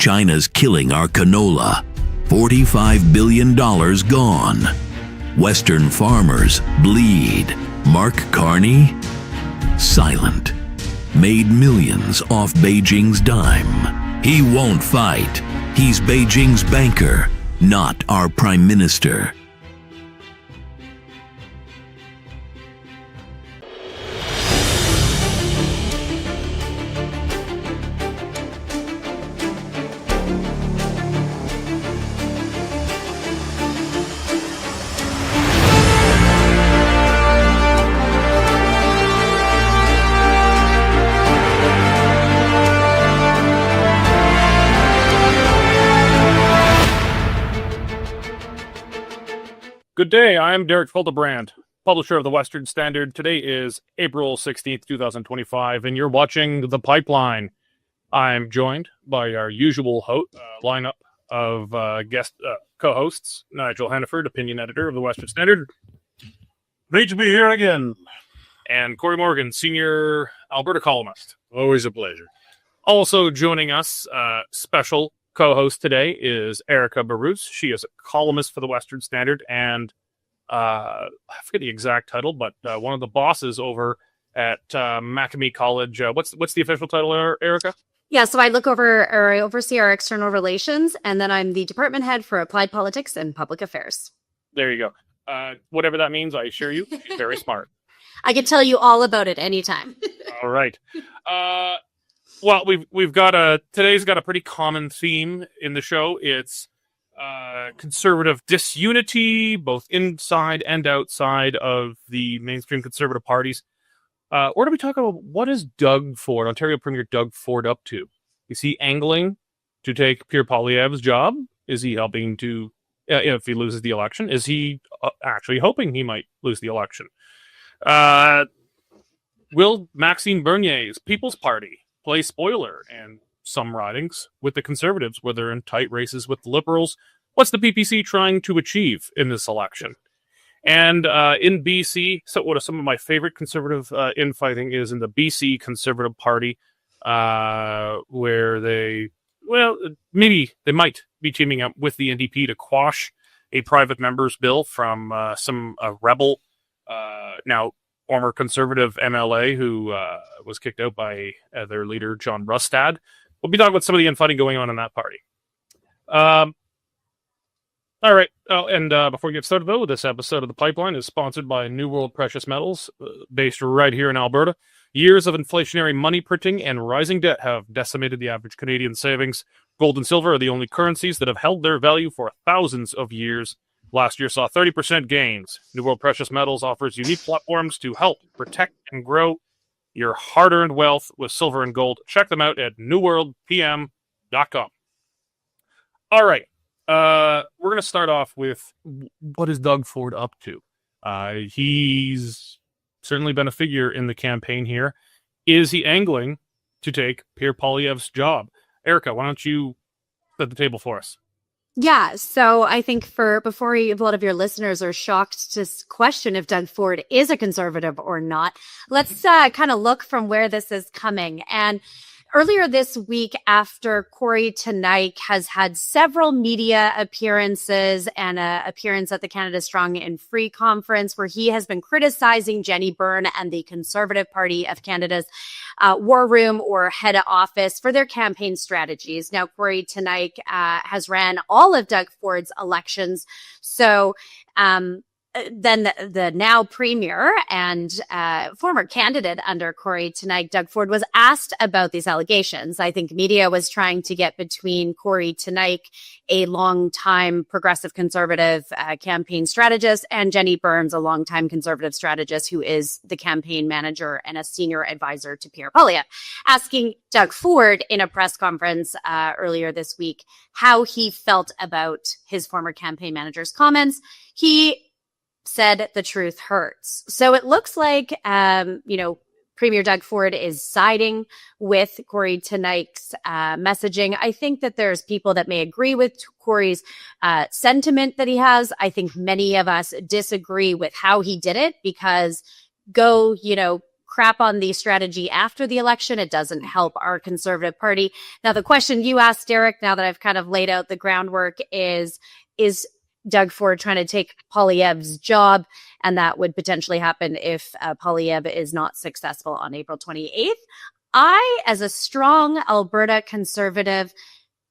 China's killing our canola. $45 billion gone. Western farmers bleed. Mark Carney? Silent. Made millions off Beijing's dime. He won't fight. He's Beijing's banker, not our prime minister. Good day, I'm Derek Fildebrandt, publisher of the Western Standard. Today is April 16th, 2025, and you're watching The Pipeline. I'm joined by our usual lineup of guest co-hosts, Nigel Hannaford, opinion editor of the Western Standard. Great to be here again. And Cory Morgan, senior Alberta columnist. Always a pleasure. Also joining us, special co-host today is Erika Barootes. She is a columnist for the Western Standard and I forget the exact title, but one of the bosses over at Macamee College. What's the official title, Erika? Yeah, so I oversee our external relations, and then I'm the department head for applied politics and public affairs. There you go. Whatever that means, I assure you, she's very smart. I can tell you all about it anytime. All right. Well, we've got today's got a pretty common theme in the show. It's conservative disunity, both inside and outside of the mainstream conservative parties. Or do we talk about what is Doug Ford, Ontario Premier Doug Ford, up to? Is he angling to take Pierre Poilievre's job? Is he helping to, if he loses the election, is he actually hoping he might lose the election? Will Maxime Bernier's People's Party play spoiler and some ridings with the Conservatives where they're in tight races with the Liberals? What's the PPC trying to achieve in this election? And in BC, so what are some of my favorite Conservative infighting is in the BC Conservative Party, where maybe they might be teaming up with the NDP to quash a private member's bill from some rebel, now former Conservative MLA who was kicked out by their leader, John Rustad. We'll be talking about some of the infighting going on in that party. All right. Oh, and before we get started, though, this episode of The Pipeline is sponsored by New World Precious Metals, based right here in Alberta. Years of inflationary money printing and rising debt have decimated the average Canadian savings. Gold and silver are the only currencies that have held their value for thousands of years. Last year saw 30% gains. New World Precious Metals offers unique platforms to help protect and grow your hard-earned wealth with silver and gold. Check them out at newworldpm.com. All right. We're going to start off with what is Doug Ford up to? He's certainly been a figure in the campaign here. Is he angling to take Pierre Poilievre's job? Erika, why don't you set the table for us? Yeah, so I think before a lot of your listeners are shocked to question if Doug Ford is a Conservative or not, let's kind of look from where this is coming. And earlier this week, after Cory Tanaik has had several media appearances and an appearance at the Canada Strong and Free conference where he has been criticizing Jenny Byrne and the Conservative Party of Canada's war room or head of office for their campaign strategies. Now, Cory Tanaik has ran all of Doug Ford's elections. So, then the now premier and former candidate under Cory Tanaik, Doug Ford, was asked about these allegations. I think media was trying to get between Cory Tanaik, a longtime progressive conservative campaign strategist, and Jenny Burns, a longtime conservative strategist who is the campaign manager and a senior advisor to Pierre Poilievre, asking Doug Ford in a press conference earlier this week how he felt about his former campaign manager's comments. He said the truth hurts. So it looks like, Premier Doug Ford is siding with Cory Tanaik's messaging. I think that there's people that may agree with Cory's sentiment that he has. I think many of us disagree with how he did it because crap on the strategy after the election. It doesn't help our Conservative Party. Now, the question you asked, Derek, now that I've kind of laid out the groundwork, is Doug Ford trying to take Poilievre's job? And that would potentially happen if Poilievre is not successful on April 28th. I, as a strong Alberta Conservative,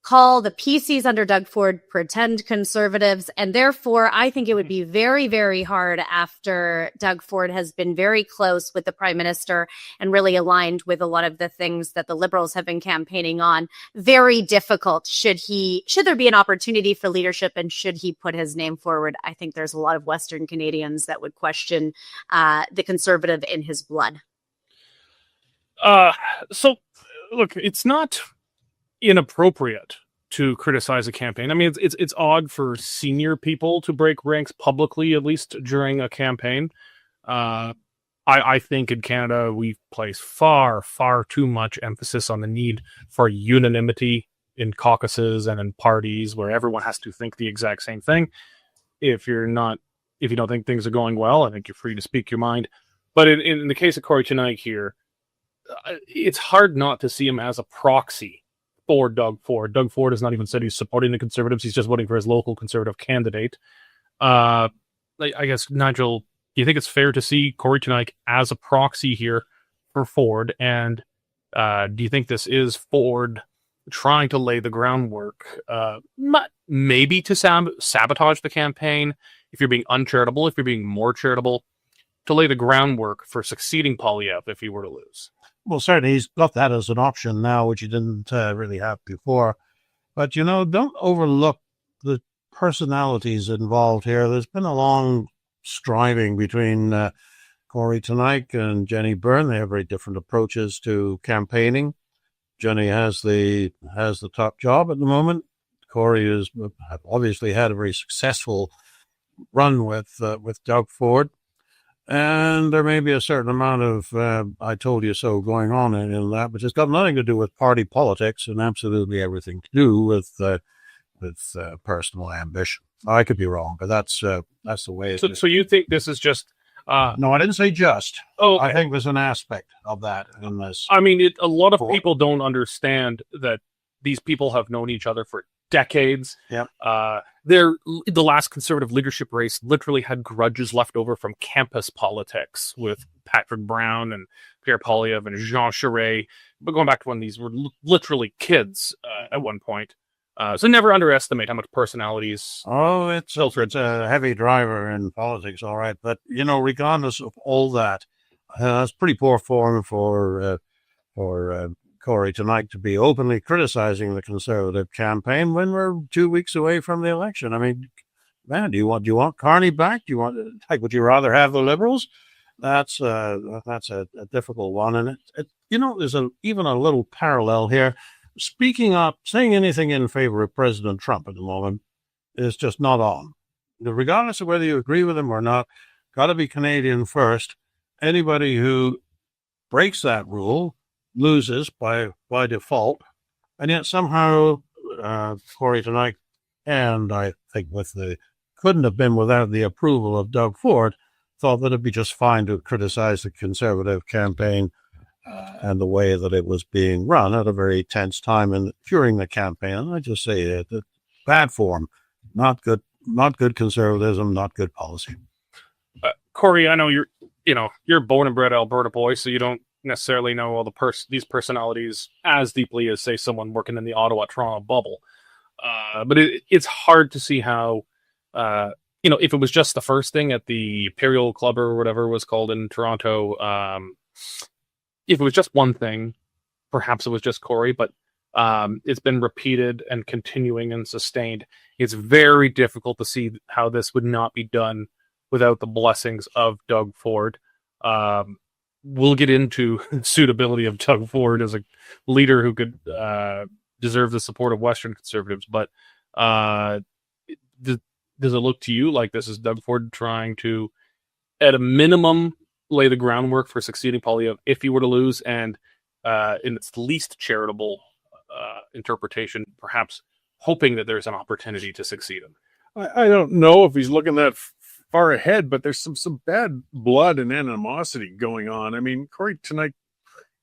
call the PCs under Doug Ford pretend Conservatives. And therefore, I think it would be very, very hard after Doug Ford has been very close with the Prime Minister and really aligned with a lot of the things that the Liberals have been campaigning on. Very difficult should there be an opportunity for leadership and should he put his name forward. I think there's a lot of Western Canadians that would question the Conservative in his blood. So, look, it's not inappropriate to criticize a campaign. I mean, it's odd for senior people to break ranks publicly, at least during a campaign. I think in Canada we place far too much emphasis on the need for unanimity in caucuses and in parties where everyone has to think the exact same thing. If you don't think things are going well, I think you're free to speak your mind. But in the case of Cory tonight here, it's hard not to see him as a proxy for Doug Ford. Doug Ford has not even said he's supporting the Conservatives. He's just voting for his local Conservative candidate. I guess, Nigel, do you think it's fair to see Cory tonight as a proxy here for Ford? And do you think this is Ford trying to lay the groundwork, maybe to sabotage the campaign, if you're being uncharitable, if you're being more charitable, to lay the groundwork for succeeding Poilievre if he were to lose? Well, certainly he's got that as an option now, which he didn't really have before. But, don't overlook the personalities involved here. There's been a long striving between Cory tonight and Jenny Byrne. They have very different approaches to campaigning. Jenny has the top job at the moment. Cory has obviously had a very successful run with Doug Ford. And there may be a certain amount of I told you so going on in that, but it's got nothing to do with party politics and absolutely everything to do with personal ambition. I could be wrong, but that's the way it is. So you think this is just... No, I didn't say just. Oh, okay. I think there's an aspect of that in this. I mean, a lot of people don't understand that these people have known each other for decades. Yep. The last Conservative leadership race literally had grudges left over from campus politics with Patrick Brown and Pierre Poilievre and Jean Charest, but going back to when these were literally kids at one point. So never underestimate how much personalities. Oh, it's a heavy driver in politics, all right. But regardless of all that, it's pretty poor form for Cory tonight to be openly criticizing the Conservative campaign when we're 2 weeks away from the election. I mean, man, do you want Carney back? Would you rather have the Liberals? That's a difficult one, and there's even a little parallel here. Speaking up, saying anything in favor of President Trump at the moment is just not on. Regardless of whether you agree with him or not, got to be Canadian first. Anybody who breaks that rule loses by default, and yet somehow Cory tonight, and I think couldn't have been without the approval of Doug Ford, thought that it'd be just fine to criticize the Conservative campaign and the way that it was being run at a very tense time during the campaign. And I just say that bad form, not good conservatism, not good policy. Cory, I know you're born and bred Alberta boy, so you don't necessarily know all these personalities as deeply as, say, someone working in the Ottawa-Toronto bubble. But it's hard to see how, if it was just the first thing at the Imperial Club or whatever it was called in Toronto, if it was just one thing, perhaps it was just Cory, but it's been repeated and continuing and sustained. It's very difficult to see how this would not be done without the blessings of Doug Ford. We'll get into suitability of Doug Ford as a leader who could deserve the support of Western Conservatives, but does it look to you like this is Doug Ford trying to, at a minimum, lay the groundwork for succeeding Poilievre if he were to lose, and in its least charitable interpretation, perhaps hoping that there's an opportunity to succeed him? I don't know if he's looking that far ahead, but there's some bad blood and animosity going on. I mean, Cory tonight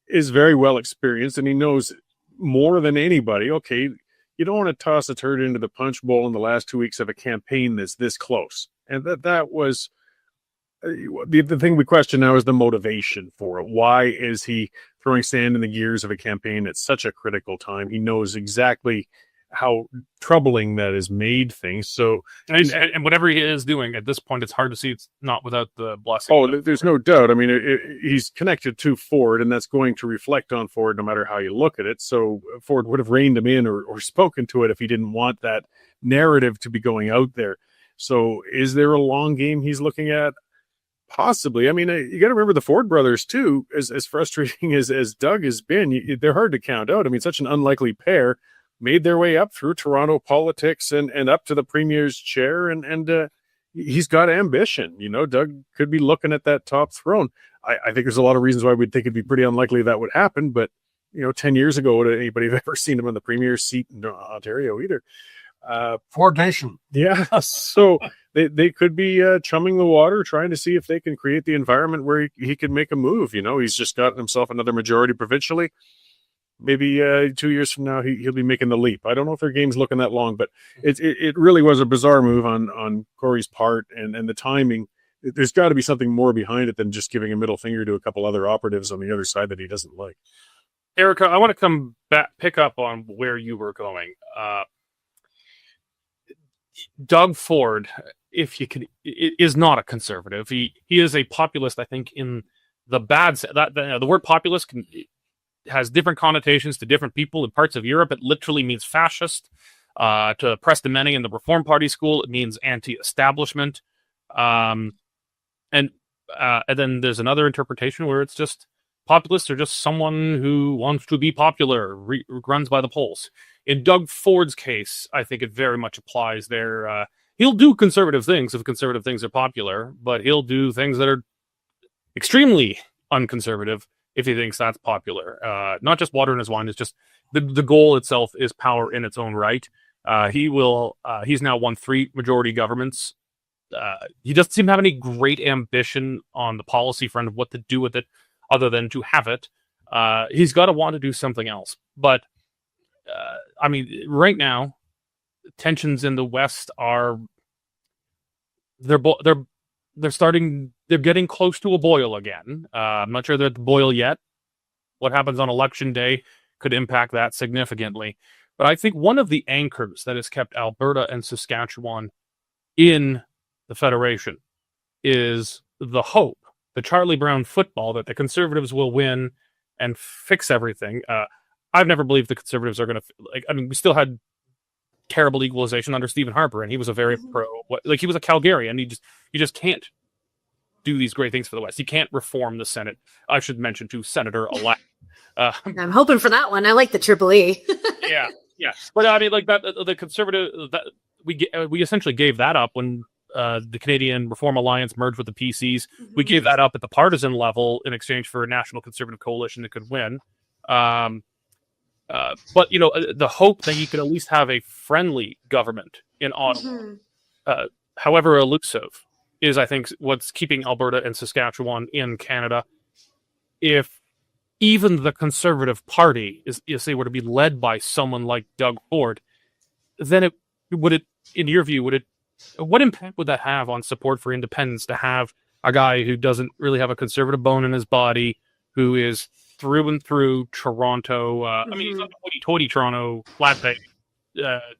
is very well experienced, and he knows more than anybody. Okay, you don't want to toss a turd into the punch bowl in the last 2 weeks of a campaign that's this close. And that was the thing we question now is the motivation for it. Why is he throwing sand in the gears of a campaign at such a critical time? He knows exactly how troubling that has made things. So, and whatever he is doing at this point, it's hard to see it's not without the blessing. Oh, there's no doubt. I mean, he's connected to Ford, and that's going to reflect on Ford no matter how you look at it. So Ford would have reined him in or spoken to it if he didn't want that narrative to be going out there. So is there a long game he's looking at? Possibly. I mean, you got to remember the Ford brothers too, as frustrating as Doug has been, they're hard to count out. I mean, such an unlikely pair made their way up through Toronto politics and up to the premier's chair. And he's got ambition. You know, Doug could be looking at that top throne. I think there's a lot of reasons why we'd think it'd be pretty unlikely that would happen. But, 10 years ago, would anybody have ever seen him in the premier's seat in Ontario either? Ford Nation. Yeah. So they could be chumming the water, trying to see if they can create the environment where he can make a move. He's just got himself another majority provincially. Maybe 2 years from now, he'll be making the leap. I don't know if their game's looking that long, but it really was a bizarre move on Cory's part and the timing. There's got to be something more behind it than just giving a middle finger to a couple other operatives on the other side that he doesn't like. Erika, I want to come back, pick up on where you were going. Doug Ford, if you can, is not a conservative. He is a populist. I think in the bad the word populist has different connotations to different people in parts of Europe. It literally means fascist. To Preston Many in the Reform Party school, it means anti-establishment. And then there's another interpretation where it's just populists are just someone who wants to be popular, runs by the polls. In Doug Ford's case, I think it very much applies there. He'll do conservative things if conservative things are popular, but he'll do things that are extremely unconservative if he thinks that's popular. Not just water in his wine, it's just the goal itself is power in its own right. He's now won 3 majority governments. He doesn't seem to have any great ambition on the policy front of what to do with it other than to have it. He's got to want to do something else. But, right now, tensions in the West are they're getting close to a boil again. I'm not sure they're at the boil yet. What happens on election day could impact that significantly. But I think one of the anchors that has kept Alberta and Saskatchewan in the Federation is the hope, the Charlie Brown football that the Conservatives will win and fix everything. I've never believed the Conservatives are going to... we still had terrible equalization under Stephen Harper, and he was a very he was a Calgarian. You just can't do these great things for the West. You can't reform the Senate. I should mention to Senator-elect. I'm hoping for that one. I like the Triple E. Yeah. But that the Conservative that we essentially gave that up when the Canadian Reform Alliance merged with the PCs. Mm-hmm. We gave that up at the partisan level in exchange for a national conservative coalition that could win. But the hope that you could at least have a friendly government in Ottawa, however elusive, is I think what's keeping Alberta and Saskatchewan in Canada. If even the Conservative Party if they were to be led by someone like Doug Ford, then in your view, what impact would that have on support for independence to have a guy who doesn't really have a conservative bone in his body, who is through and through Toronto? He's not a hoity-toity Toronto flat-bag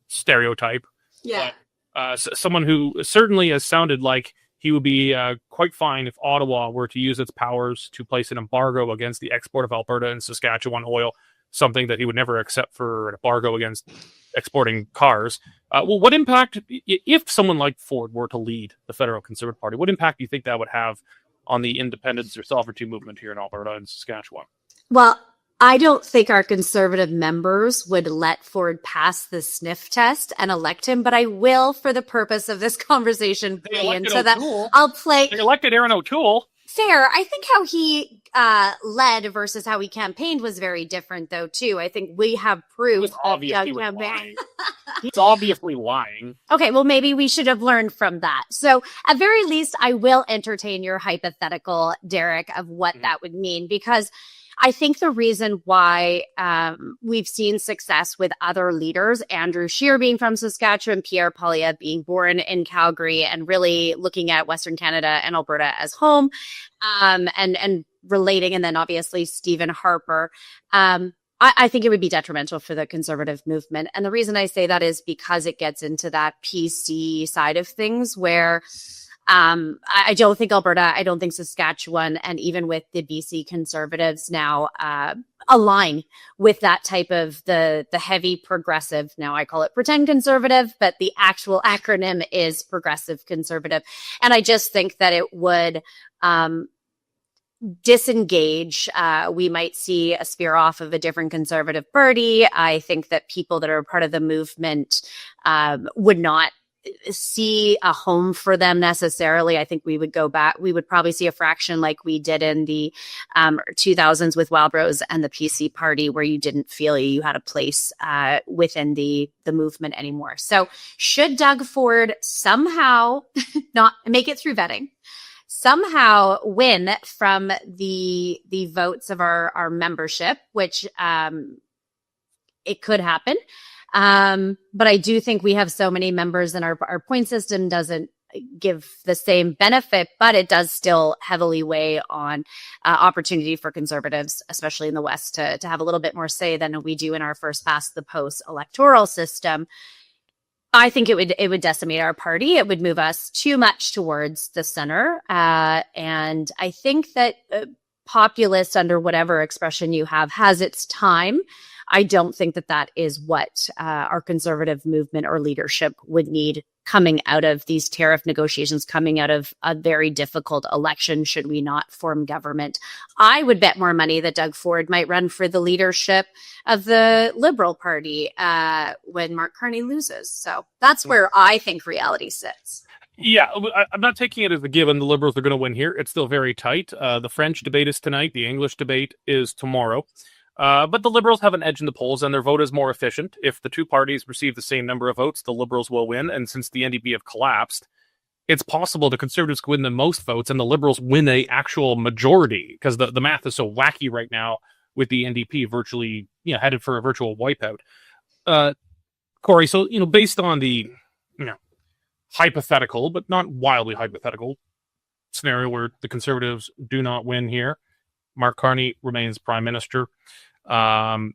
stereotype. Yeah. But, someone who certainly has sounded like he would be quite fine if Ottawa were to use its powers to place an embargo against the export of Alberta and Saskatchewan oil, something that he would never accept for an embargo against exporting cars. What impact, if someone like Ford were to lead the Federal Conservative Party, what impact do you think that would have on the independence or sovereignty movement here in Alberta and Saskatchewan? Well, I don't think our Conservative members would let Ford pass the sniff test and elect him, but I will, for the purpose of this conversation, play into that. I'll play. They elected Aaron O'Toole. fair. I think how he led versus how he campaigned was very different, though, too. I think we have proof was of obviously Doug campaign. lying. He's obviously lying. Okay, well, maybe we should have learned from that. So, at very least, I will entertain your hypothetical, Derek, of what that would mean, because I think the reason why we've seen success with other leaders, Andrew Scheer being from Saskatchewan, Pierre Poilievre being born in Calgary, and really looking at Western Canada and Alberta as home, and relating, and then obviously Stephen Harper. I think it would be detrimental for the conservative movement. And the reason I say that is because it gets into that PC side of things where I don't think Alberta, I don't think Saskatchewan, and even with the BC Conservatives now align with that type of the heavy progressive. Now I call it pretend conservative, but the actual acronym is progressive conservative. And I just think that it would disengage. We might see a spear off of a different conservative party. I think that people that are part of the movement would not see a home for them necessarily. I think we would go back. We would probably see a fraction like we did in the 2000s with Wildrose and the PC party, where you didn't feel you had a place within the movement anymore. So should Doug Ford somehow not make it through vetting, somehow win from the votes of our membership, which it could happen. But I do think we have so many members and our point system doesn't give the same benefit, but it does still heavily weigh on opportunity for conservatives, especially in the West, to have a little bit more say than we do in our first past the post electoral system. I think it would decimate our party. It would move us too much towards the center. And I think that populist, under whatever expression you have, has its time. I don't think that is what our conservative movement or leadership would need coming out of these tariff negotiations, coming out of a very difficult election, should we not form government. I would bet more money that Doug Ford might run for the leadership of the Liberal Party when Mark Carney loses. So that's where I think reality sits. Yeah, I'm not taking it as a given the Liberals are going to win here. It's still very tight. The French debate is tonight. The English debate is tomorrow. But the Liberals have an edge in the polls, and their vote is more efficient. If the two parties receive the same number of votes, the Liberals will win. And since the NDP have collapsed, it's possible the Conservatives could win the most votes and the Liberals win a actual majority, because the math is so wacky right now with the NDP virtually headed for a virtual wipeout. Cory, so based on the hypothetical, but not wildly hypothetical scenario where the Conservatives do not win here, Mark Carney remains Prime Minister. I'm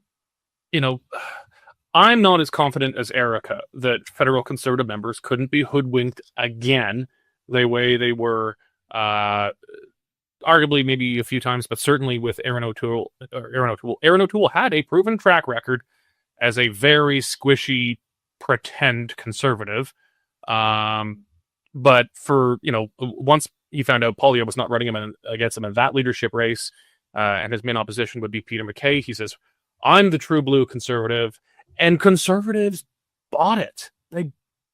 not as confident as Erika that federal Conservative members couldn't be hoodwinked again the way they were, arguably maybe a few times, but certainly with Aaron O'Toole. Aaron O'Toole had a proven track record as a very squishy pretend Conservative. But for, once he found out Poilievre was not running against him in that leadership race, and his main opposition would be Peter MacKay, he says, I'm the true blue Conservative. And Conservatives bought it. They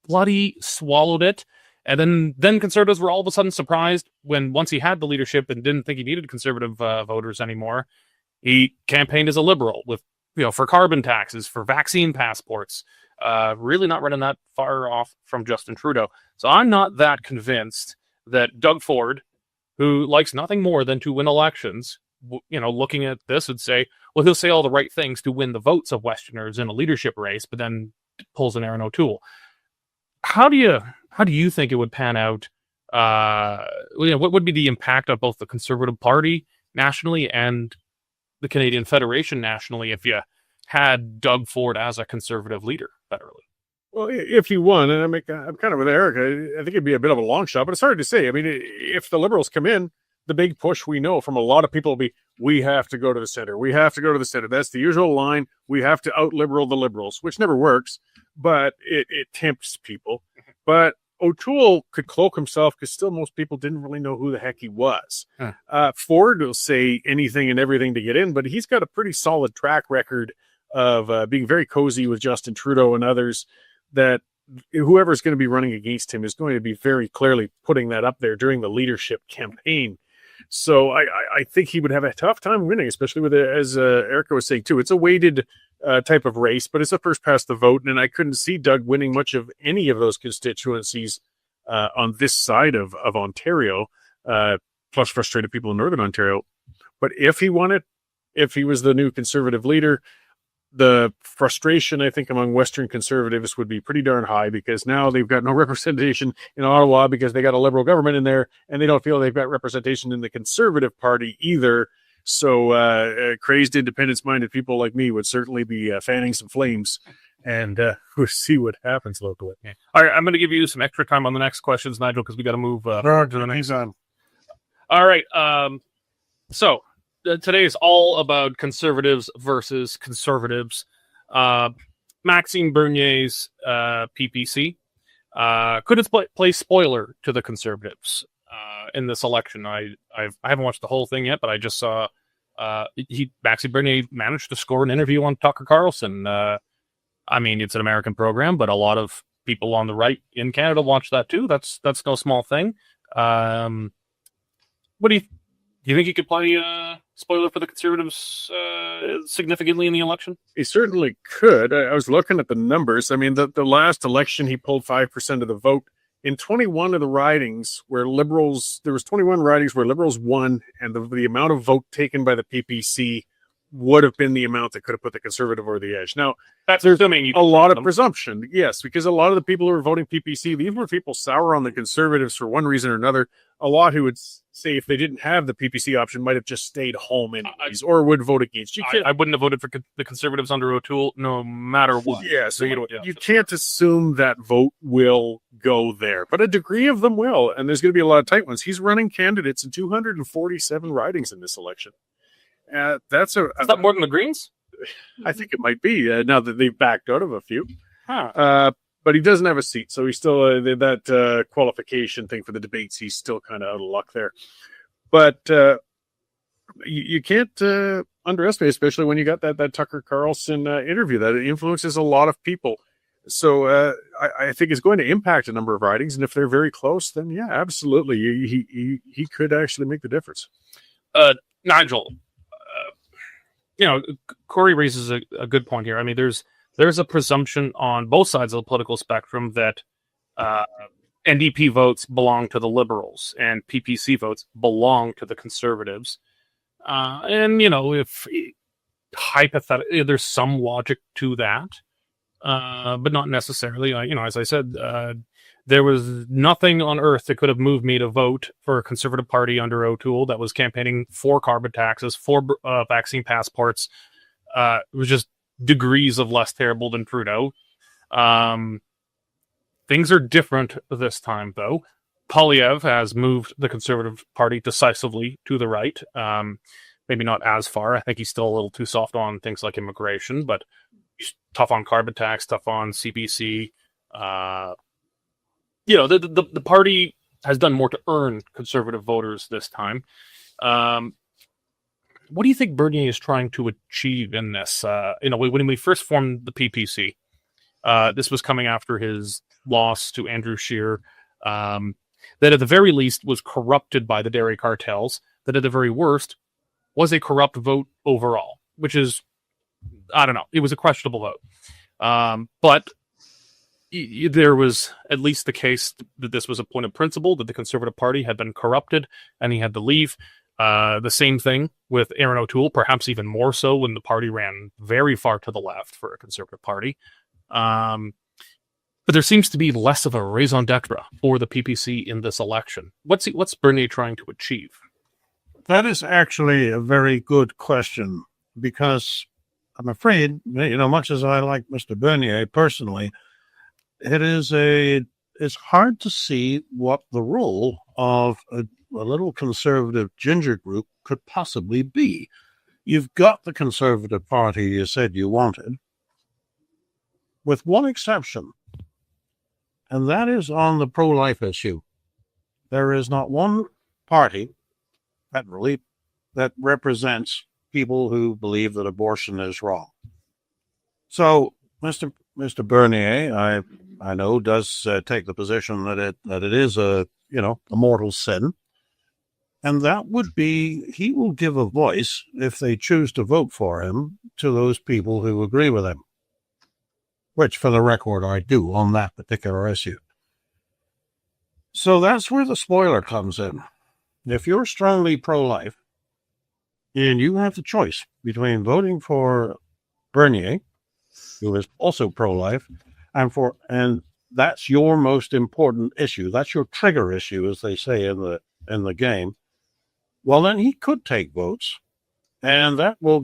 bloody swallowed it. And then Conservatives were all of a sudden surprised when, once he had the leadership and didn't think he needed Conservative voters anymore, he campaigned as a Liberal with, for carbon taxes, for vaccine passports, really not running that far off from Justin Trudeau. So I'm not that convinced that Doug Ford, who likes nothing more than to win elections, looking at this would say, well, he'll say all the right things to win the votes of Westerners in a leadership race, but then pulls an Aaron O'Toole. How do you think it would pan out? What would be the impact of both the Conservative Party nationally and the Canadian Federation nationally if you had Doug Ford as a Conservative leader federally? Well, if he won, and I'm kind of with Erika, I think it'd be a bit of a long shot, but it's hard to say. I mean, if the Liberals come in, the big push we know from a lot of people will be, we have to go to the center. We have to go to the center. That's the usual line. We have to out-liberal the Liberals, which never works, but it tempts people. But O'Toole could cloak himself because still most people didn't really know who the heck he was. Ford will say anything and everything to get in, but he's got a pretty solid track record of being very cozy with Justin Trudeau and others, that whoever's going to be running against him is going to be very clearly putting that up there during the leadership campaign. So I think he would have a tough time winning, especially with, as Erika was saying too, it's a weighted type of race, but it's a first past the vote, and I couldn't see Doug winning much of any of those constituencies on this side of Ontario, plus frustrated people in Northern Ontario. But if he won it, if he was the new Conservative leader, the frustration, I think, among Western Conservatives would be pretty darn high, because now they've got no representation in Ottawa because they got a Liberal government in there, and they don't feel they've got representation in the Conservative Party either. So crazed, independence-minded people like me would certainly be fanning some flames, and we'll see what happens locally. Okay. All right, I'm going to give you some extra time on the next questions, Nigel, because we got to move to the next one. All right, so today is all about Conservatives versus Conservatives. Maxime Bernier's PPC could it play spoiler to the Conservatives in this election? I haven't watched the whole thing yet, but I just saw Maxime Bernier managed to score an interview on Tucker Carlson. I mean, it's an American program, but a lot of people on the right in Canada watch that too. That's no small thing. What do you think he could play spoiler for the Conservatives significantly in the election? He certainly could. I was looking at the numbers. I mean, the last election, he pulled 5% of the vote. In 21 of the ridings where Liberals, there was 21 ridings where Liberals won, and the amount of vote taken by the PPC would have been the amount that could have put the Conservative over the edge. Now, That's there's assuming a lot of presumption, yes, because a lot of the people who are voting PPC, these were people sour on the Conservatives for one reason or another. A lot who would say if they didn't have the PPC option might have just stayed home anyways, or would vote against. I wouldn't have voted for the Conservatives under O'Toole no matter what. Yeah, so you can't assume that vote will go there, but a degree of them will, and there's going to be a lot of tight ones. He's running candidates in 247 ridings in this election. Is that more than the Greens? I think it might be now that they've backed out of a few. Huh. But he doesn't have a seat, so he's still that qualification thing for the debates. He's still kind of out of luck there. But you can't underestimate, especially when you got that Tucker Carlson interview, that it influences a lot of people. So I think it's going to impact a number of ridings, and if they're very close, then yeah, absolutely, he could actually make the difference. Nigel, Cory raises a good point here. I mean, there's a presumption on both sides of the political spectrum that NDP votes belong to the Liberals and PPC votes belong to the Conservatives. And, if hypothetically there's some logic to that, but not necessarily. As I said, there was nothing on earth that could have moved me to vote for a Conservative Party under O'Toole that was campaigning for carbon taxes, for vaccine passports. It was just degrees of less terrible than Trudeau. Things are different this time, though. Poilievre has moved the Conservative Party decisively to the right. Maybe not as far. I think he's still a little too soft on things like immigration, but he's tough on carbon tax, tough on CPC. The party has done more to earn Conservative voters this time. What do you think Bernier is trying to achieve in this? When we first formed the PPC, this was coming after his loss to Andrew Scheer, that at the very least was corrupted by the dairy cartels, that at the very worst was a corrupt vote overall, which is, I don't know, it was a questionable vote. But there was at least the case that this was a point of principle, that the Conservative Party had been corrupted and he had to leave. The same thing with Aaron O'Toole, perhaps even more so when the party ran very far to the left for a Conservative Party. But there seems to be less of a raison d'etre for the PPC in this election. What's Bernier trying to achieve? That is actually a very good question, because I'm afraid, much as I like Mr. Bernier personally, it's hard to see what the role of a little conservative ginger group could possibly be. You've got the Conservative Party you said you wanted, with one exception, and that is on the pro-life issue. There is not one party federally that represents people who believe that abortion is wrong. So Mr. Bernier, I know, does take the position that it is a mortal sin. And that would be, he will give a voice, if they choose to vote for him, to those people who agree with him. Which, for the record, I do on that particular issue. So that's where the spoiler comes in. If you're strongly pro-life, and you have the choice between voting for Bernier, who is also pro-life, and that's your most important issue. That's your trigger issue, as they say in the game. Well, then he could take votes, and that will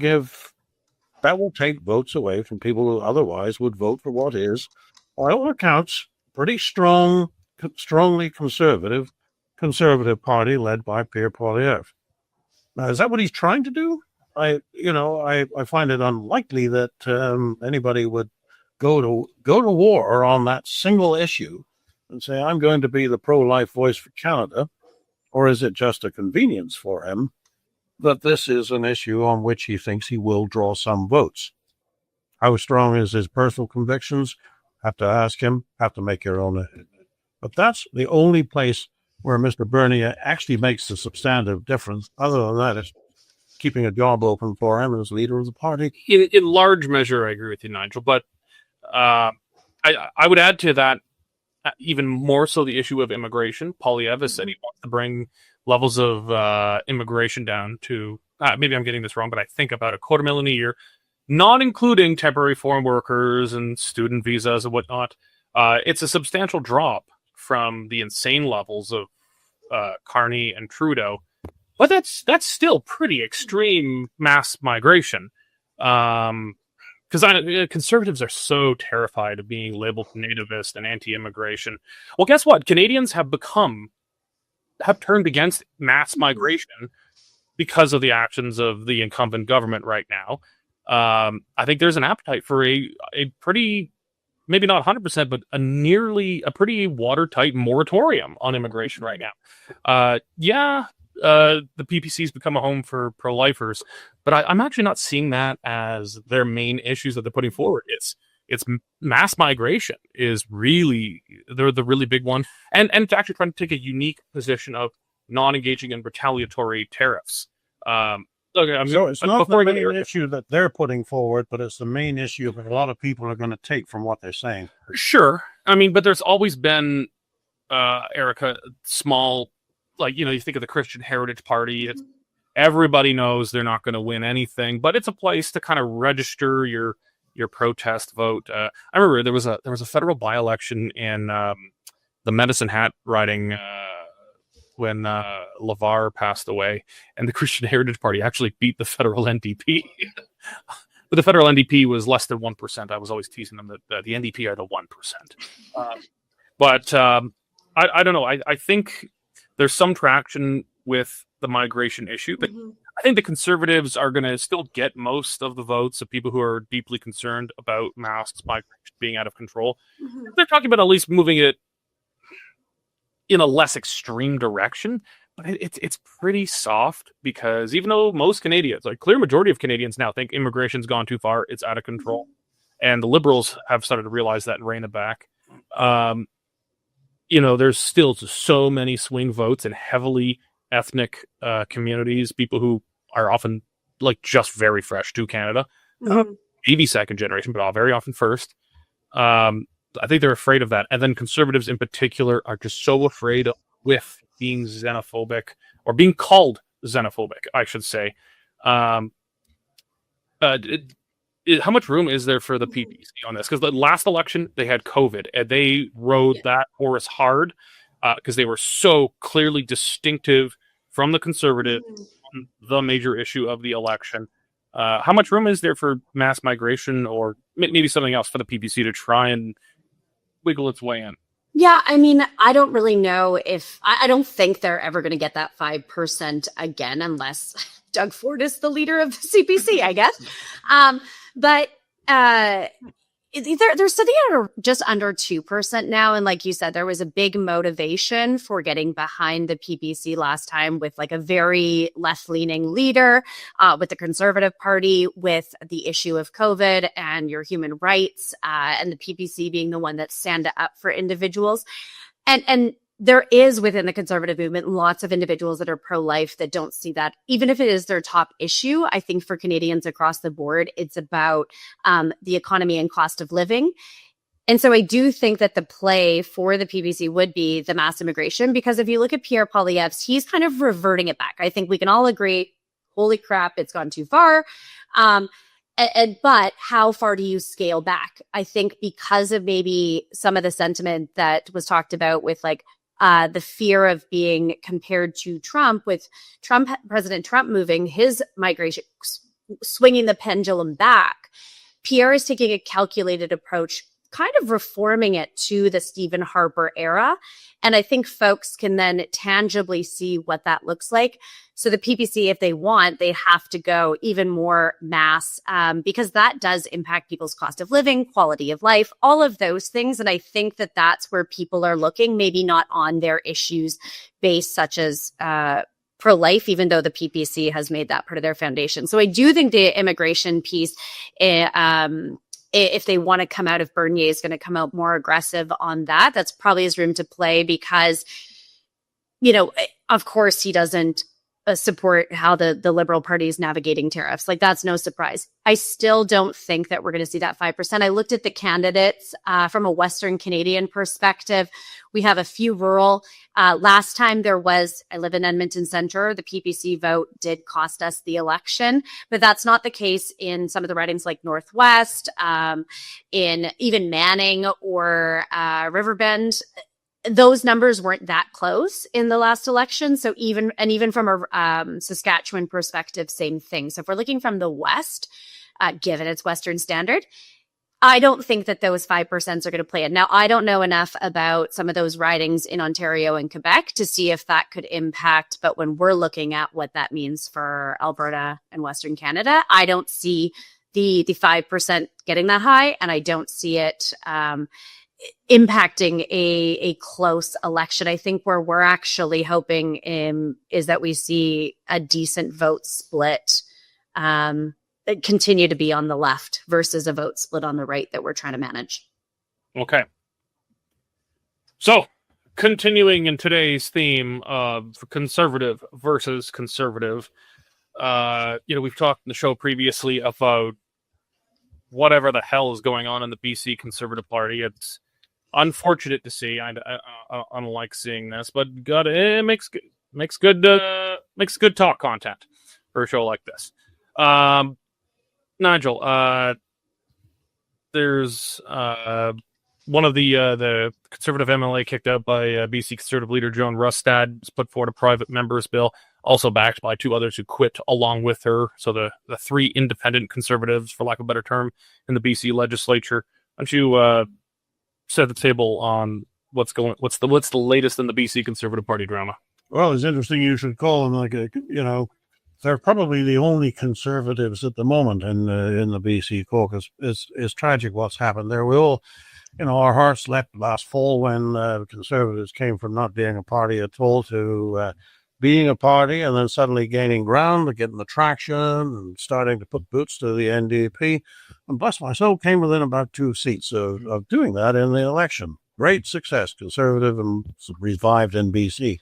take votes away from people who otherwise would vote for what is, by all accounts, pretty strongly conservative party led by Pierre Poilievre. Now, is that what he's trying to do? I find it unlikely that anybody would go to war on that single issue and say, I'm going to be the pro-life voice for Canada, or is it just a convenience for him that this is an issue on which he thinks he will draw some votes? How strong is his personal convictions? Have to ask him, have to make your own. But that's the only place where Mr. Bernier actually makes the substantive difference. Other than that, it's keeping a job open for him as leader of the party. In large measure, I agree with you, Nigel. But I would add to that even more so the issue of immigration. Poilievre said he wants to bring levels of immigration down to, maybe I'm getting this wrong, but I think about $250,000 a year, not including temporary foreign workers and student visas and whatnot. It's a substantial drop from the insane levels of Carney and Trudeau, but that's still pretty extreme mass migration. Because conservatives are so terrified of being labeled nativist and anti-immigration. Well, guess what? Canadians have turned against mass migration because of the actions of the incumbent government right now. I think there's an appetite for a pretty, maybe not 100%, but a pretty watertight moratorium on immigration right now. The PPC's become a home for pro-lifers, but I'm actually not seeing that as their main issues that they're putting forward. It's mass migration is really the really big one, and it's actually trying to take a unique position of non-engaging in retaliatory tariffs. So it's not the main issue that they're putting forward, but it's the main issue that a lot of people are going to take from what they're saying. Sure. I mean, but there's always been, Erika, small, you think of the Christian Heritage Party. Everybody knows they're not going to win anything, but it's a place to kind of register your protest vote. I remember there was a federal by-election in the Medicine Hat riding when LeVar passed away, and the Christian Heritage Party actually beat the federal NDP. But the federal NDP was less than 1%. I was always teasing them that the NDP are the 1%. But I don't know. I think there's some traction with the migration issue, but I think the Conservatives are going to still get most of the votes of people who are deeply concerned about mass migration being out of control. They're talking about at least moving it in a less extreme direction, but it's pretty soft, because even though most Canadians, clear majority of Canadians now think immigration's gone too far, it's out of control, and the Liberals have started to realize that and rein it back. There's still so many swing votes in heavily ethnic communities, people who are often just very fresh to Canada, maybe second generation, but very often first. I think they're afraid of that. And then Conservatives in particular are just so afraid with being xenophobic, or being called xenophobic, I should say. How much room is there for the PPC on this? Because the last election, they had COVID, and they rode that horse hard because they were so clearly distinctive from the Conservative on the major issue of the election. How much room is there for mass migration, or maybe something else for the PPC to try and wiggle its way in? Yeah, I mean, I don't really know if I don't think they're ever going to get that 5% again, unless Doug Ford is the leader of the CPC, I guess. But they're sitting at just under 2% now. And like you said, there was a big motivation for getting behind the PPC last time with a very left-leaning leader, with the Conservative Party, with the issue of COVID and your human rights, and the PPC being the one that stand up for individuals. And there is within the conservative movement lots of individuals that are pro-life that don't see that, even if it is their top issue. I think for Canadians across the board, it's about the economy and cost of living. And so I do think that the play for the PPC would be the mass immigration, because if you look at Pierre Poilievre, he's kind of reverting it back. I think we can all agree, holy crap, it's gone too far. But how far do you scale back? I think because of maybe some of the sentiment that was talked about with like the fear of being compared to Trump, with President Trump moving his migration, swinging the pendulum back, Pierre is taking a calculated approach, kind of reforming it to the Stephen Harper era. And I think folks can then tangibly see what that looks like. So the PPC, if they want, they have to go even more mass, because that does impact people's cost of living, quality of life, all of those things. And I think that that's where people are looking, maybe not on their issues based, such as pro-life, even though the PPC has made that part of their foundation. So I do think the immigration piece, if they want to come out, if Bernier is going to come out more aggressive on that, that's probably his room to play, because, you know, of course he doesn't support how the Liberal Party is navigating tariffs. Like, that's no surprise. I still don't think that we're going to see that 5%. I looked at the candidates from a Western Canadian perspective. We have a few rural. Last time I live in Edmonton Centre, the PPC vote did cost us the election, but that's not the case in some of the ridings like Northwest, in even Manning or Riverbend. Those numbers weren't that close in the last election. So even from a Saskatchewan perspective, same thing. So if we're looking from the West, given its Western standard, I don't think that those 5% are going to play it. Now, I don't know enough about some of those ridings in Ontario and Quebec to see if that could impact. But when we're looking at what that means for Alberta and Western Canada, I don't see the 5% getting that high. And I don't see it impacting a close election. I think where we're actually hoping is that we see a decent vote split continue to be on the left versus a vote split on the right that we're trying to manage. Okay. So, continuing in today's theme of conservative versus conservative, we've talked in the show previously about whatever the hell is going on in the BC Conservative Party. It's unfortunate to see. I don't like seeing this, but it makes good talk content for a show like this. Nigel, there's one of the Conservative MLA kicked out by BC Conservative leader Joan Rustad has put forward a private members bill, also backed by two others who quit along with her. So the three independent Conservatives, for lack of a better term, in the BC legislature. Why don't you set the table on what's the latest in the BC Conservative Party drama? Well, it's interesting you should call them they're probably the only Conservatives at the moment in the BC caucus. It's tragic what's happened there. We all, our hearts leapt last fall when Conservatives came from not being a party at all to being a party, and then suddenly gaining ground, getting the traction, and starting to put boots to the NDP. And bless my soul, came within about 2 seats of doing that in the election. Great success, Conservative and revived in BC.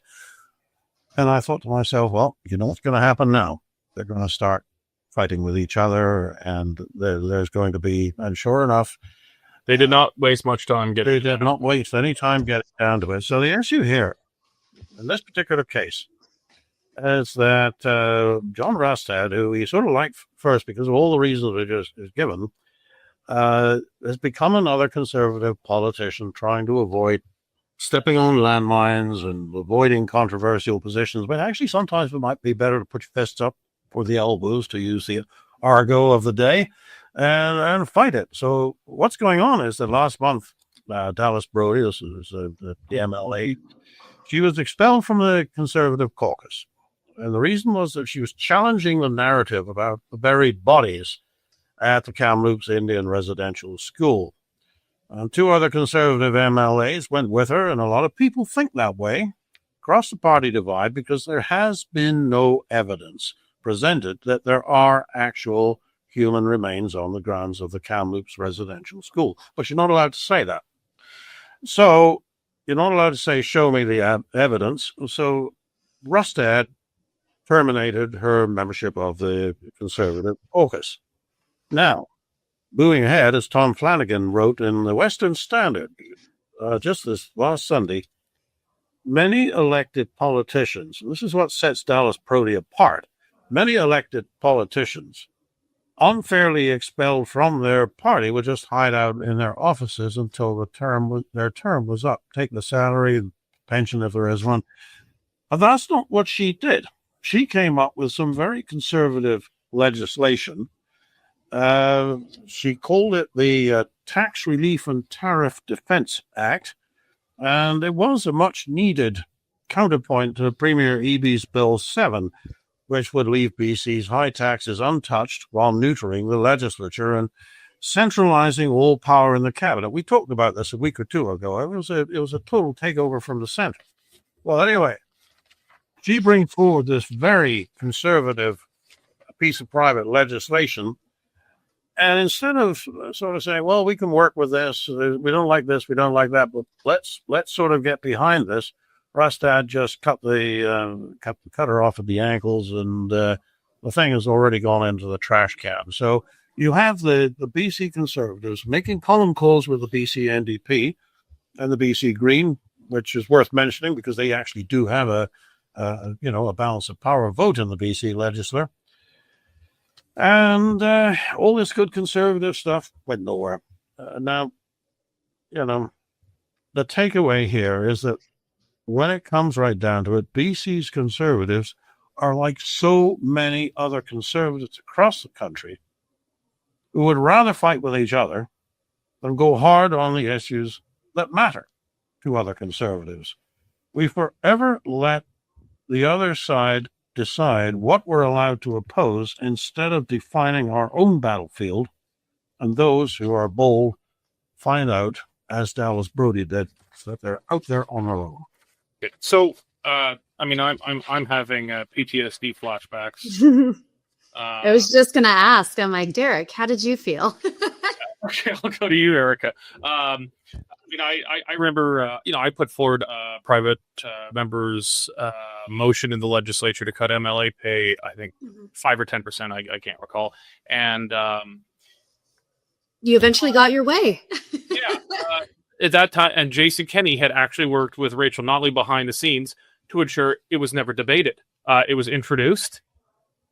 And I thought to myself, well, you know what's going to happen now? They're going to start fighting with each other, and there's going to be, and sure enough, they did not waste much time getting. They did not waste any time getting down to it. So the issue here, in this particular case, is that John Rustad, who we sort of liked first because of all the reasons we just given, has become another Conservative politician trying to avoid stepping on landmines and avoiding controversial positions. But actually, sometimes it might be better to put your fists up for the elbows, to use the argot of the day, and fight it. So what's going on is that last month, Dallas Brody, this is the MLA, she was expelled from the Conservative caucus. And the reason was that she was challenging the narrative about the buried bodies at the Kamloops Indian Residential School. And two other Conservative MLAs went with her, and a lot of people think that way across the party divide because there has been no evidence presented that there are actual human remains on the grounds of the Kamloops Residential School. But you're not allowed to say that. So you're not allowed to say, show me the evidence. So Rustad terminated her membership of the Conservative caucus. Now, moving ahead, as Tom Flanagan wrote in the Western Standard just this last Sunday, many elected politicians, and this is what sets Dallas Prody apart, many elected politicians unfairly expelled from their party would just hide out in their offices until their term was up, take the salary, pension if there is one. But that's not what she did. She came up with some very conservative legislation. She called it the Tax Relief and Tariff Defense Act, and it was a much-needed counterpoint to Premier Eby's Bill 7, which would leave BC's high taxes untouched while neutering the legislature and centralizing all power in the cabinet. We talked about this a week or two ago. It was a total takeover from the center. Well, anyway, she brings forward this very conservative piece of private legislation, and instead of sort of saying, well, we can work with this, we don't like this, we don't like that, but let's sort of get behind this, Rustad just cut her off at the ankles, and the thing has already gone into the trash can. So you have the BC Conservatives making column calls with the BC NDP and the BC Green, which is worth mentioning because they actually do have a balance of power vote in the BC legislature. And all this good conservative stuff went nowhere. Now, the takeaway here is that when it comes right down to it, BC's Conservatives are like so many other Conservatives across the country who would rather fight with each other than go hard on the issues that matter to other Conservatives. We forever let the other side decide what we're allowed to oppose instead of defining our own battlefield, and those who are bold find out, as Dallas Brody did, that they're out there on their own. So, I'm having PTSD flashbacks. I was just going to ask. I'm like, Derek, how did you feel? Okay, I'll go to you, Erika. I remember, I put forward a private members' motion in the legislature to cut MLA pay, I think 5 or 10%, I can't recall. And you eventually got your way. Yeah. At that time, and Jason Kenney had actually worked with Rachel Notley behind the scenes to ensure it was never debated. It was introduced,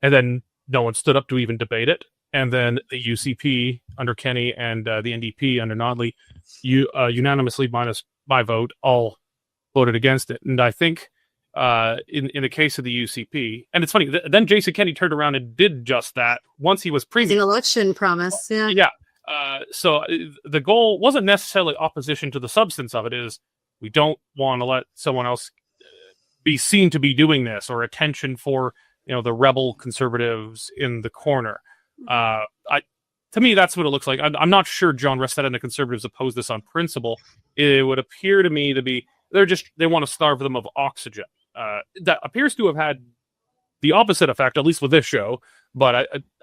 and then no one stood up to even debate it. And then the UCP under Kenney and the NDP under Notley, unanimously minus my vote, all voted against it. And I think in the case of the UCP, and it's funny, then Jason Kenney turned around and did just that once he was premier. The election promise, yeah. Yeah. So the goal wasn't necessarily opposition to the substance of it. Is we don't want to let someone else be seen to be doing this, or attention for the rebel conservatives in the corner. To me, that's what it looks like. I'm not sure John Rustad and the Conservatives oppose this on principle. It would appear to me to be they want to starve them of oxygen. That appears to have had the opposite effect, at least with this show. But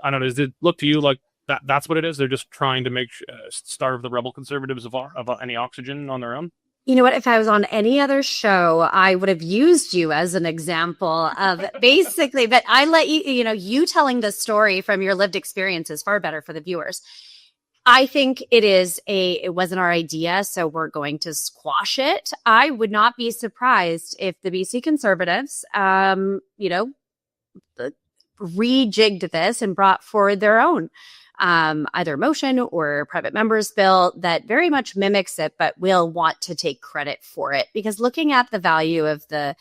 I don't know. Does it look to you like that's what it is? They're just trying to starve the rebel Conservatives of any oxygen on their own? You know what? If I was on any other show, I would have used you as an example of basically, but I let you telling the story from your lived experience is far better for the viewers. I think it wasn't our idea, so we're going to squash it. I would not be surprised if the BC Conservatives, rejigged this and brought forward their own either motion or private members bill that very much mimics it, but will want to take credit for it. Because looking at the value of the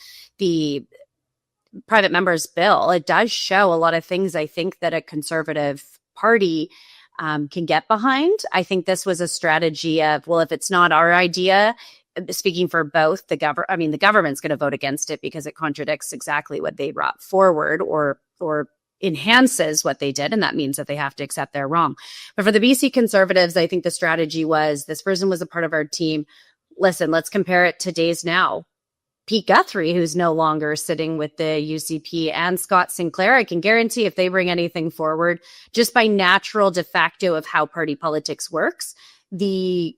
private members bill, it does show a lot of things I think that a conservative party can get behind. I think this was a strategy of, well, if it's not our idea, speaking for both the government's going to vote against it because it contradicts exactly what they brought forward or enhances what they did, and that means that they have to accept they're wrong. But for the BC Conservatives, I think the strategy was, this person was a part of our team. Listen, let's compare it to days now. Pete Guthrie, who's no longer sitting with the UCP, and Scott Sinclair, I can guarantee if they bring anything forward, just by natural de facto of how party politics works, the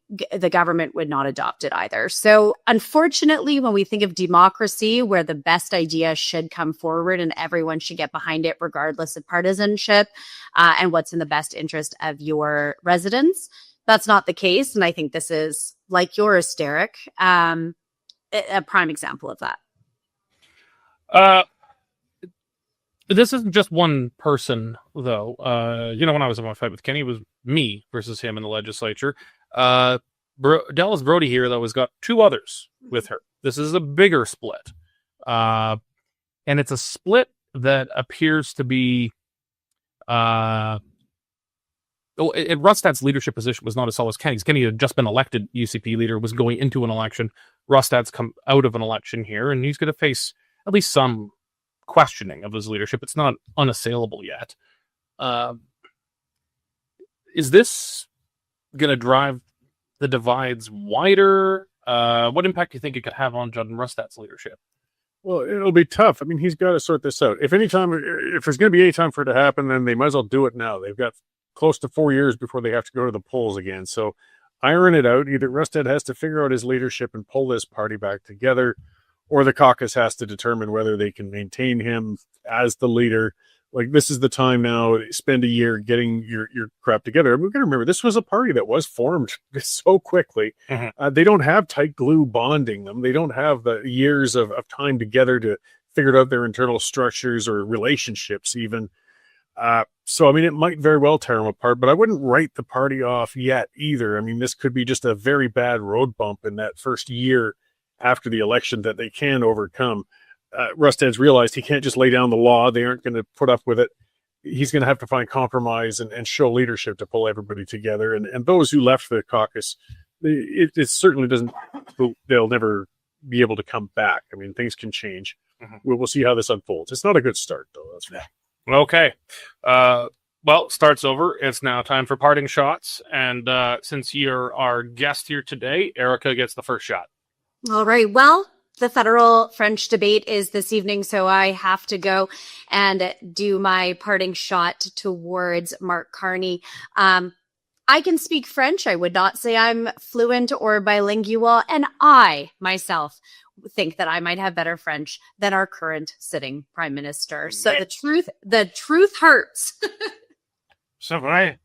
government would not adopt it either. So unfortunately, when we think of democracy, where the best idea should come forward and everyone should get behind it, regardless of partisanship, and what's in the best interest of your residents, that's not the case. And I think this is, like yours, Derek, a prime example of that. This isn't just one person, though. When I was in my fight with Kenny, it was me versus him in the legislature. Dallas Brody here, though, has got two others with her. This is a bigger split. And it's a split that appears to be... Rustad's leadership position was not as solid as Kenny's. Kenny had just been elected UCP leader, was going into an election. Rustad's come out of an election here, and he's going to face at least some questioning of his leadership. It's not unassailable yet. Is this going to drive the divides wider? What impact do you think it could have on Judd Rustad's leadership? Well, it'll be tough. I mean, he's got to sort this out. If there's going to be any time for it to happen, then they might as well do it now. They've got close to 4 years before they have to go to the polls again. So iron it out. Either Rustad has to figure out his leadership and pull this party back together, or the caucus has to determine whether they can maintain him as the leader. Like, this is the time now. Spend a year getting your crap together. We've got to remember, this was a party that was formed so quickly. Mm-hmm. They don't have tight glue bonding them. They don't have the years of time together to figure out their internal structures or relationships even. So, I mean, it might very well tear them apart, but I wouldn't write the party off yet either. I mean, this could be just a very bad road bump in that first year after the election that they can overcome. Rustad's realized he can't just lay down the law. They aren't going to put up with it. He's going to have to find compromise and show leadership to pull everybody together. And those who left the caucus, it certainly doesn't, they'll never be able to come back. I mean, things can change. Mm-hmm. We'll see how this unfolds. It's not a good start, though. That's for sure. Okay. Well, start's over. It's now time for parting shots. And since you're our guest here today, Erika gets the first shot. All right. Well, the federal French debate is this evening, so I have to go and do my parting shot towards Mark Carney. I can speak French. I would not say I'm fluent or bilingual, and I myself think that I might have better French than our current sitting prime minister. So the truth hurts. C'est vrai.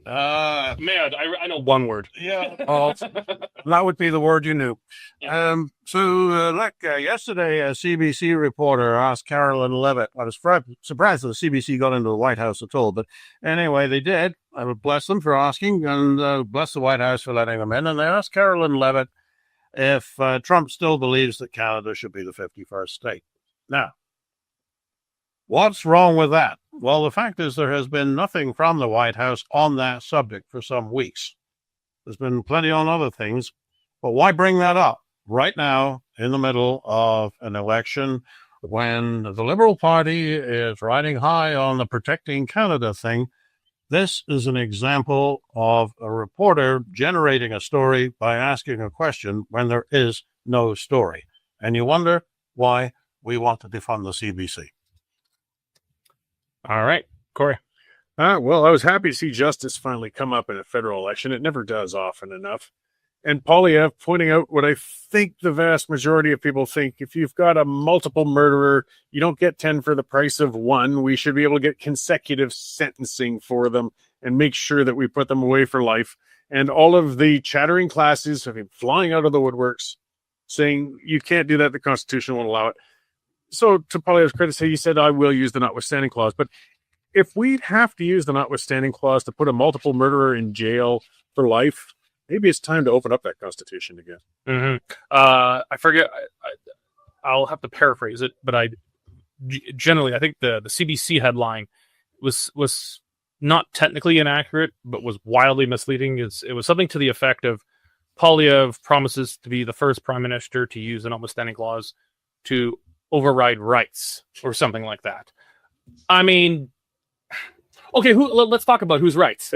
Man, I know one word. Yeah, that would be the word you knew. Yeah. Yesterday, a CBC reporter asked Carolyn Levitt. I was surprised that the CBC got into the White House at all, but anyway, they did. I would bless them for asking, and bless the White House for letting them in. And they asked Carolyn Levitt if Trump still believes that Canada should be the 51st state. Now, what's wrong with that? Well, the fact is there has been nothing from the White House on that subject for some weeks. There's been plenty on other things, but why bring that up right now in the middle of an election when the Liberal Party is riding high on the protecting Canada thing? This is an example of a reporter generating a story by asking a question when there is no story. And you wonder why we want to defund the CBC. All right, Cory. Well, I was happy to see justice finally come up in a federal election. It never does often enough. And Poilievre pointing out what I think the vast majority of people think. If you've got a multiple murderer, you don't get 10 for the price of one. We should be able to get consecutive sentencing for them and make sure that we put them away for life. And all of the chattering classes have been flying out of the woodworks saying you can't do that. The Constitution won't allow it. So to Poilievre's credit, he said, I will use the notwithstanding clause. But if we'd have to use the notwithstanding clause to put a multiple murderer in jail for life, maybe it's time to open up that Constitution again. Mm-hmm. I forget. I'll have to paraphrase it, but I think the CBC headline was not technically inaccurate, but was wildly misleading. It was something to the effect of Poilievre promises to be the first prime minister to use the notwithstanding clause to override rights or something like that. I mean, okay, let's talk about whose rights.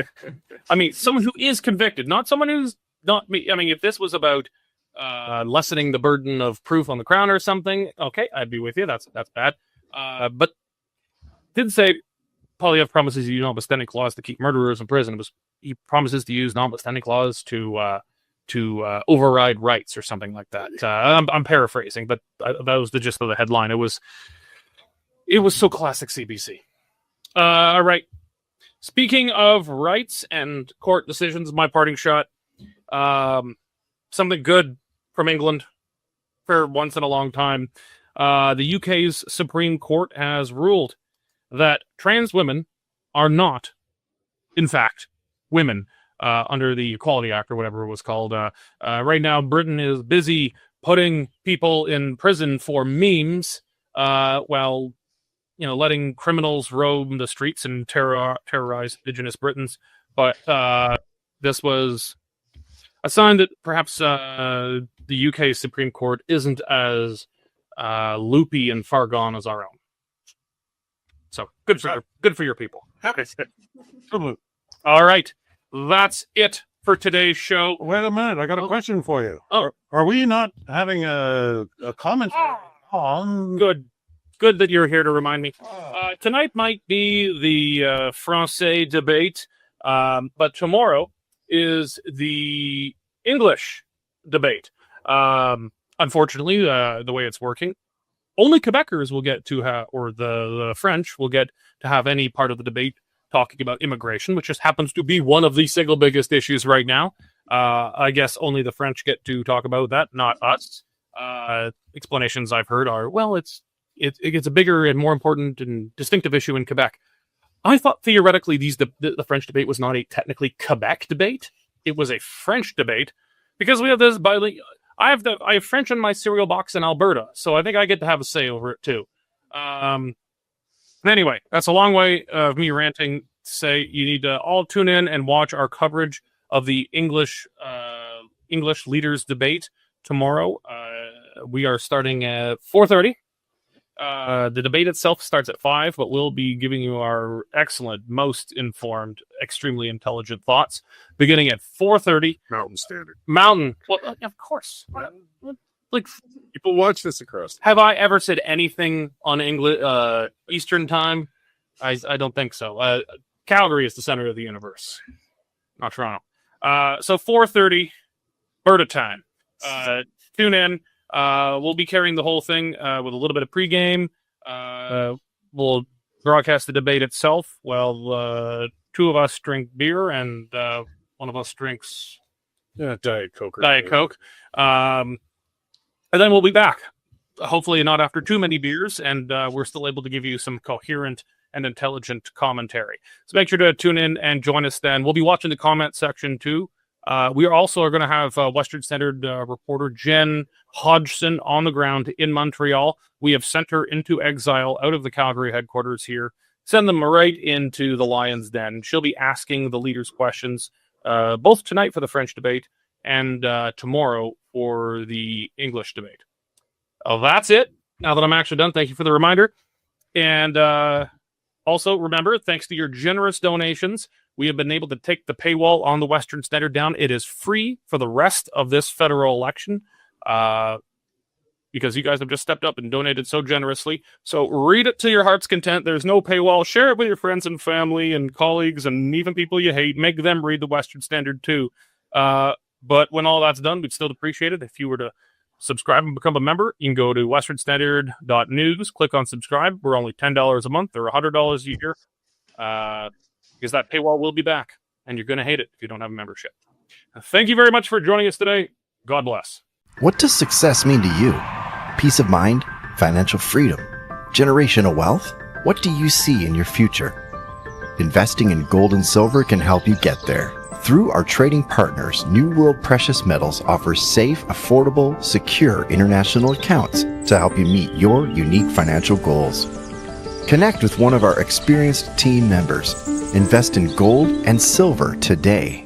I mean, someone who is convicted, not someone who's not me. I mean, if this was about lessening the burden of proof on the Crown or something, okay, I'd be with you. That's bad. But did say Poilievre promises you notwithstanding clause to keep murderers in prison. He promises to use notwithstanding clause to override rights or something like that. I'm paraphrasing, but that was the gist of the headline. It was so classic CBC. All right. Speaking of rights and court decisions, my parting shot. Something good from England for once in a long time. The UK's Supreme Court has ruled that trans women are not, in fact, women under the Equality Act or whatever it was called. Right now, Britain is busy putting people in prison for memes while letting criminals roam the streets and terrorize Indigenous Britons. But this was a sign that perhaps the UK Supreme Court isn't as loopy and far gone as our own. So good for your people. All right, that's it for today's show. Wait a minute, I got a question for you. Oh. Are we not having a comment on? Good that you're here to remind me. Tonight might be the Francais debate, but tomorrow is the English debate. Unfortunately, the way it's working, only Quebecers will get to have, or the French will get to have any part of the debate talking about immigration, which just happens to be one of the single biggest issues right now. I guess only the French get to talk about that, not us. Explanations I've heard are, well, it gets a bigger and more important and distinctive issue in Quebec. I thought theoretically the French debate was not a technically Quebec debate. It was a French debate because we have this I have French in my cereal box in Alberta, so I think I get to have a say over it too. Anyway, that's a long way of me ranting to say you need to all tune in and watch our coverage of the English leaders debate tomorrow. We are starting at 4:30. The debate itself starts at 5, but we'll be giving you our excellent, most informed, extremely intelligent thoughts beginning at 4:30. Mountain Standard. Mountain. Well, of course. Like, people watch this across. Have I ever said anything on English Eastern time? I don't think so. Calgary is the center of the universe, not Toronto. So 4:30, Berta time. Tune in. We'll be carrying the whole thing with a little bit of pregame. We'll broadcast the debate itself. Well, 2 of us drink beer and one of us drinks Diet Coke. Diet Coke. And then we'll be back. Hopefully not after too many beers, and we're still able to give you some coherent and intelligent commentary. So make sure to tune in and join us then. We'll be watching the comment section too. We also are going to have Western Standard reporter Jen Hodgson on the ground in Montreal. We have sent her into exile out of the Calgary headquarters here. Send them right into the Lion's Den. She'll be asking the leaders questions, both tonight for the French debate and tomorrow for the English debate. That's it. Now that I'm actually done, thank you for the reminder. And also, remember, thanks to your generous donations, we have been able to take the paywall on the Western Standard down. It is free for the rest of this federal election because you guys have just stepped up and donated so generously. So read it to your heart's content. There's no paywall. Share it with your friends and family and colleagues and even people you hate. Make them read the Western Standard too. But when all that's done, we'd still appreciate it if you were to subscribe and become a member. You can go to westernstandard.news, click on subscribe. We're only $10 a month or $100 a year. Because that paywall will be back, and you're going to hate it if you don't have a membership. Thank you very much for joining us today. God bless. What does success mean to you? Peace of mind? Financial freedom? Generational wealth? What do you see in your future? Investing in gold and silver can help you get there. Through our trading partners, New World Precious Metals offers safe, affordable, secure international accounts to help you meet your unique financial goals. Connect with one of our experienced team members. Invest in gold and silver today.